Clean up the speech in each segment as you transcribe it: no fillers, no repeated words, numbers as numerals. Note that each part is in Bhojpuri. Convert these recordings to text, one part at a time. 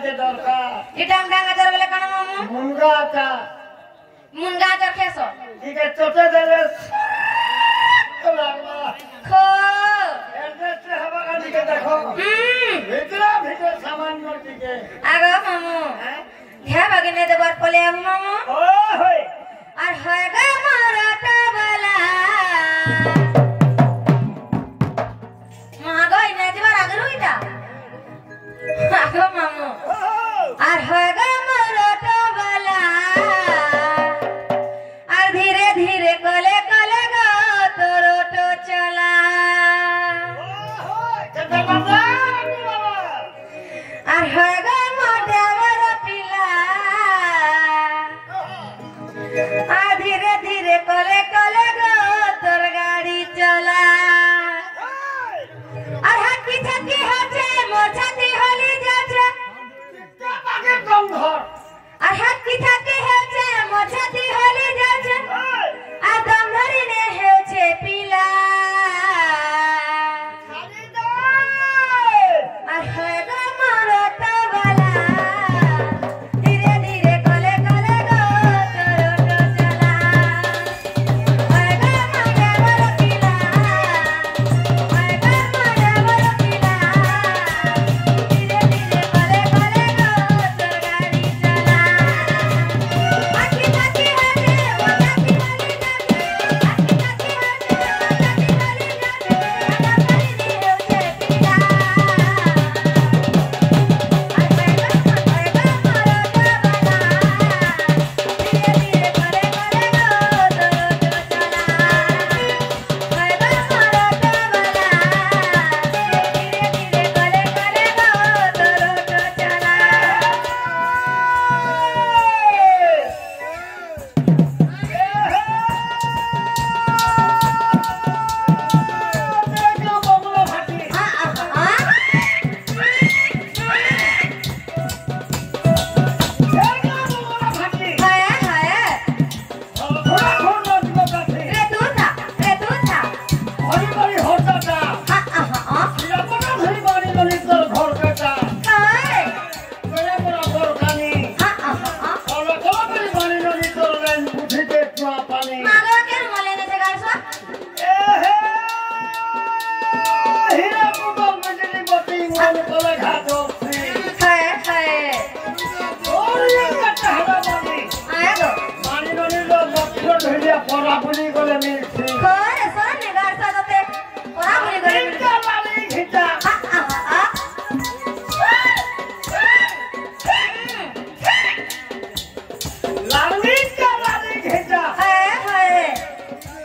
के दरकार इटा हम डांगा जर बेले कण मामू मुनगा का मुनगा जर खेसो ठीक है चोटे दे रे खो एड्रेस से हवा का दिखे देखो भीतर सामान कर दिखे आगो मामू ध्या बगने दे बार पले अब मामू ओए और होगा मोरा टबला महागो इने जबर आगरो इटा आगो मामू और होगा मोरा टबला और धीरे धीरे कोले कोले गो तोरो तो चला और होगा मोटा मोरा पिला और धीरे धीरे कोले कोले गो तोर गाड़ी चला और हकी थकी होचे मोछाती होली जाचे और हकी थकी होचे मोछाती होली जाचे आ दम धरी ने होचे पीला और होगा मोरो तबला धीरे धीरे कोले कोले गो तोरो तो चला होगा मोरा मोरो पीला होगा मोरा मोरो पीला धीरे धीरे कोले कोले गो तोर गाड़ी चला हकी थकी होचे मोछाती होली जाचे हकी थकी होचे मोछाती होली जाचे आ दम धरी ने होचे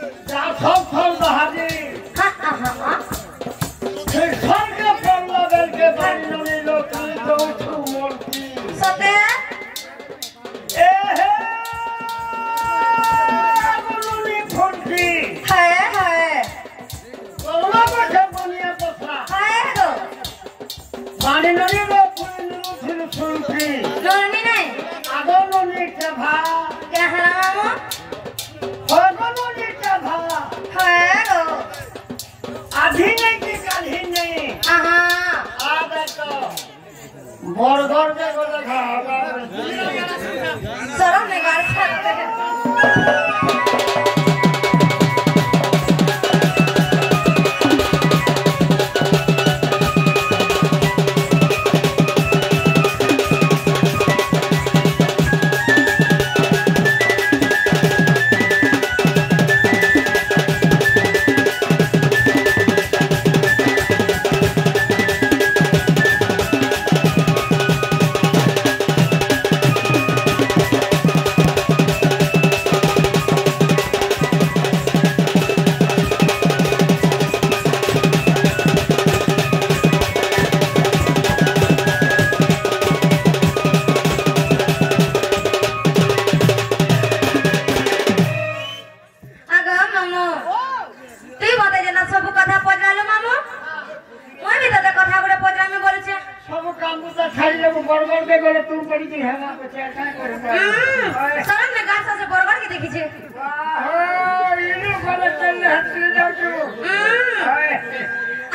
पीला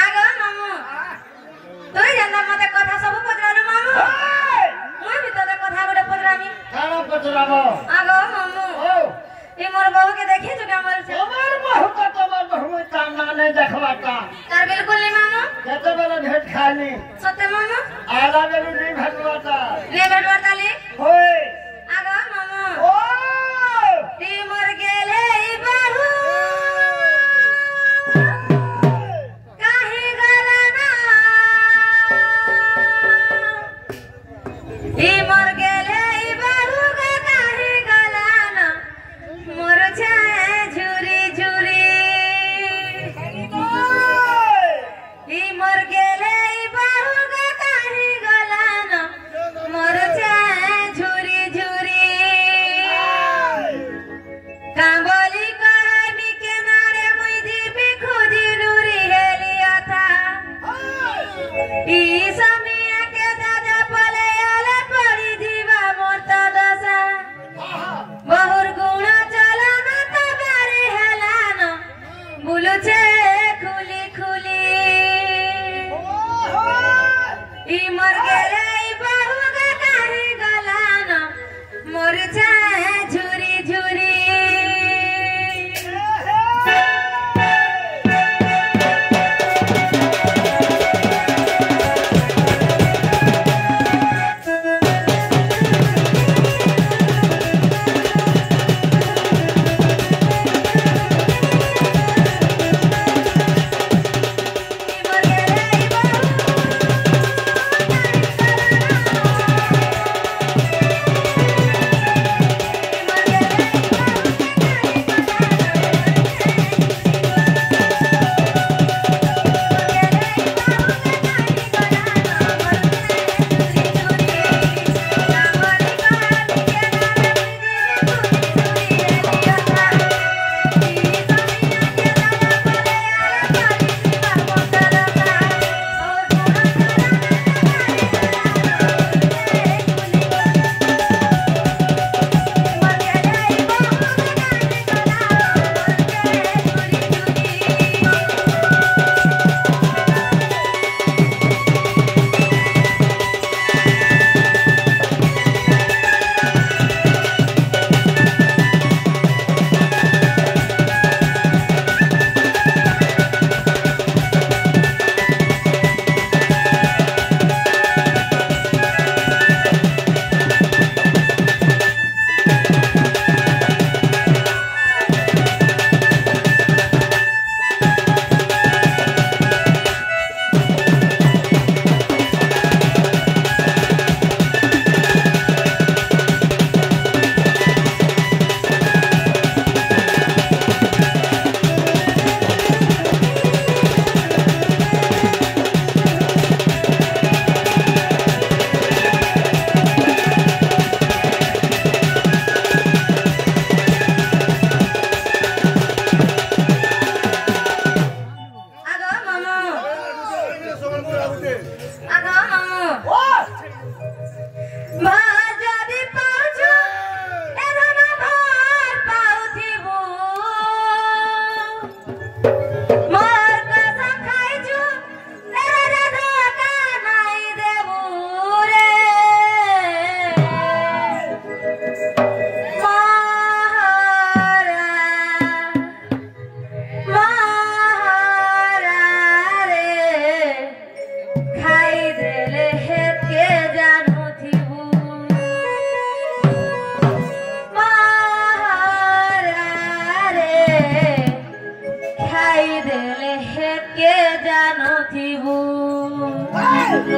आगे मामू तो जानना मते कथा सब पजरालो मामू नहीं देखवाता तार बिल्कुल नहीं मानो केते बेला भेट खानी सत्य मानो आला बेली नहीं भेटवाता ने भेटवाता ले होय आगा मानो ओ ती मर गेले बाहू काहे गलना ती मर गेले बाहू काहे गलना मोर छाए झुरी झुरी ती मर गेले बाहू काहे गलना मोर छाए झुरी झुरी कांबोली कहानी किनारे मुई दीपी खोजी नूरी हेलिया था ई समिया के दादा पले आले पड़ी जीवा मोटा दशा बहुर गुणा चलाना तबारे हेलाना बुलु छे खुली खुली ई मर गेले बहु काहे गलाना मोर छाए झुरी झुरी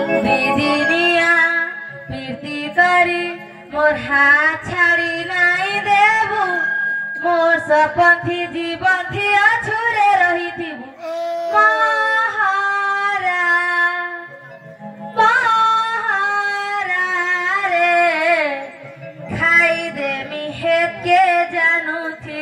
दिदिनिया प्रीति करी मोर हाथ छाड़ी नाई देबू मोर सपन थी जीवन थी अछुरे रही थी महारा महारा रे खाई दे मी हेत के जानू थी